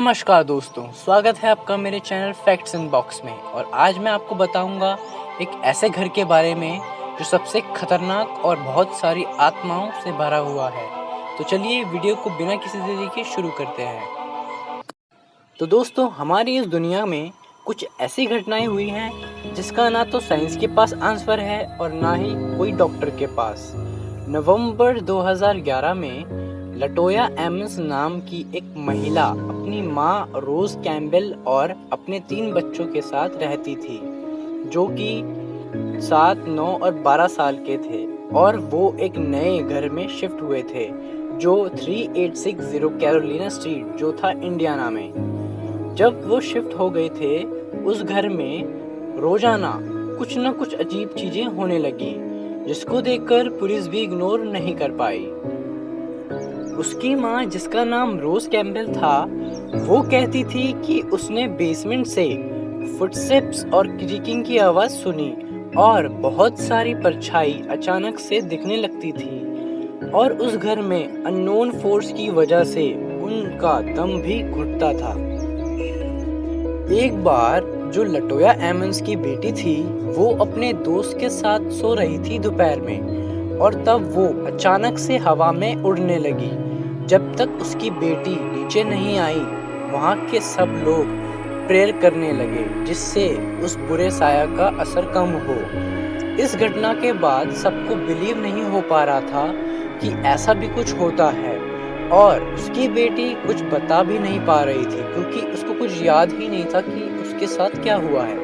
नमस्कार दोस्तों, स्वागत है आपका मेरे चैनल फैक्ट्स इन बॉक्स में। और आज मैं आपको बताऊंगा एक ऐसे घर के बारे में जो सबसे खतरनाक और बहुत सारी आत्माओं से भरा हुआ है। तो चलिए वीडियो को बिना किसी देरी के शुरू करते हैं। तो दोस्तों, हमारी इस दुनिया में कुछ ऐसी घटनाएं हुई हैं जिसका ना तो साइंस के पास आंसर है और ना ही कोई डॉक्टर के पास। नवंबर 2011 में लटोया एमस नाम की एक महिला अपनी माँ रोज कैम्बेल और अपने 3 बच्चों के साथ रहती थी, जो कि 7, 9 और 12 साल के थे। और वो एक नए घर में शिफ्ट हुए थे जो 3860 कैरोलिना स्ट्रीट जो था इंडियाना में। जब वो शिफ्ट हो गए थे, उस घर में रोजाना कुछ न कुछ अजीब चीजें होने लगी, जिसको देखकर पुलिस भी इग्नोर नहीं कर पाई। उसकी माँ, जिसका नाम रोज कैम्बेल था, वो कहती थी कि उसने बेसमेंट से फुटस्टेप्स और क्रीकिंग की आवाज सुनी और बहुत सारी परछाई अचानक से दिखने लगती थी। और उस घर में अननोन फोर्स की वजह से उनका दम भी घुटता था। एक बार जो लटोया एमन्स की बेटी थी, वो अपने दोस्त के साथ सो रही थी दोपहर में, और तब वो अचानक से हवा में उड़ने लगी। जब तक उसकी बेटी नीचे नहीं आई, वहाँ के सब लोग प्रेयर करने लगे जिससे उस बुरे साया का असर कम हो। इस घटना के बाद सबको बिलीव नहीं हो पा रहा था कि ऐसा भी कुछ होता है, और उसकी बेटी कुछ बता भी नहीं पा रही थी क्योंकि उसको कुछ याद ही नहीं था कि उसके साथ क्या हुआ है।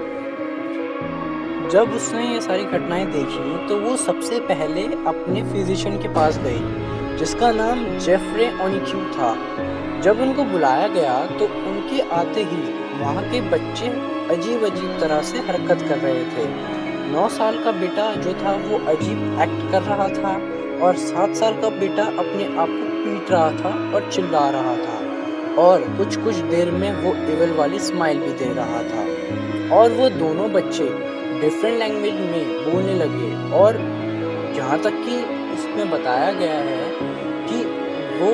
जब उसने ये सारी घटनाएं देखी तो वो सबसे पहले अपने फिजिशियन के पास गई, जिसका नाम जेफरे ओनिक्यू था। जब उनको बुलाया गया तो उनके आते ही वहाँ के बच्चे अजीब अजीब तरह से हरकत कर रहे थे। 9 साल का बेटा जो था वो अजीब एक्ट कर रहा था, और 7 साल का बेटा अपने आप को पीट रहा था और चिल्ला रहा था, और कुछ देर में वो एविल वाली स्माइल भी दे रहा था। और वो दोनों बच्चे डिफरेंट लैंग्वेज में बोलने लगे, और यहाँ तक कि उसमें बताया गया है कि वो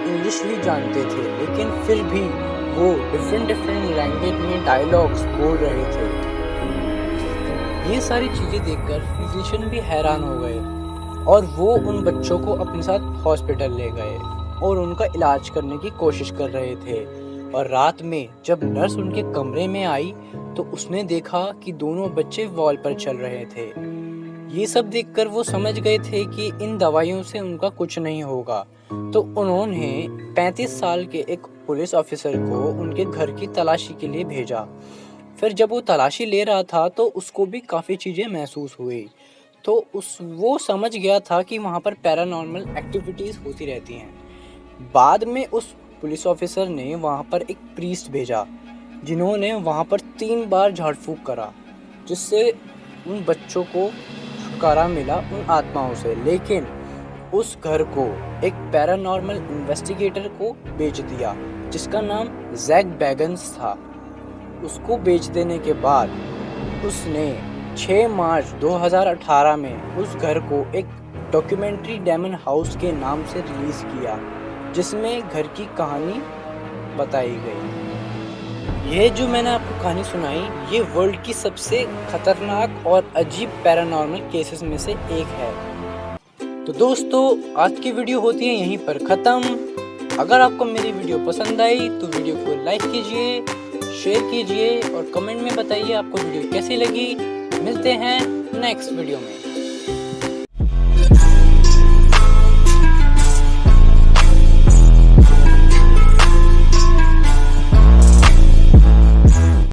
इंग्लिश भी जानते थे, लेकिन फिर भी वो डिफरेंट लैंग्वेज में डायलॉग्स बोल रहे थे। ये सारी चीज़ें देखकर फिजिशियन भी हैरान हो गए, और वो उन बच्चों को अपने साथ हॉस्पिटल ले गए और उनका इलाज करने की कोशिश कर रहे थे। और रात में जब नर्स उनके कमरे में आई तो उसने देखा कि दोनों बच्चे वॉल पर चल रहे थे। ये सब देखकर वो समझ गए थे कि इन दवाइयों से उनका कुछ नहीं होगा। तो उन्होंने 35 साल के एक पुलिस ऑफिसर को उनके घर की तलाशी के लिए भेजा। फिर जब वो तलाशी ले रहा था तो उसको भी काफ़ी चीज़ें महसूस हुई। तो वो समझ गया था कि वहाँ पर पैरानॉर्मल एक्टिविटीज़ होती रहती हैं। बाद में उस पुलिस ऑफिसर ने वहाँ पर एक प्रीस्ट भेजा, जिन्होंने वहाँ पर 3 बार झाड़ फूँक करा, जिससे उन बच्चों को छुटकारा मिला उन आत्माओं से। लेकिन उस घर को एक पैरानॉर्मल इन्वेस्टिगेटर को बेच दिया, जिसका नाम जैक बैगन्स था। उसको बेच देने के बाद उसने 6 मार्च 2018 में उस घर को एक डॉक्यूमेंट्री डेमन हाउस के नाम से रिलीज़ किया, जिसमें घर की कहानी बताई गई। ये जो मैंने आपको कहानी सुनाई, ये वर्ल्ड की सबसे खतरनाक और अजीब पैरानॉर्मल केसेस में से एक है। तो दोस्तों, आज की वीडियो होती है यहीं पर ख़त्म। अगर आपको मेरी वीडियो पसंद आई तो वीडियो को लाइक कीजिए, शेयर कीजिए और कमेंट में बताइए आपको वीडियो कैसी लगी। मिलते हैं नेक्स्ट वीडियो में।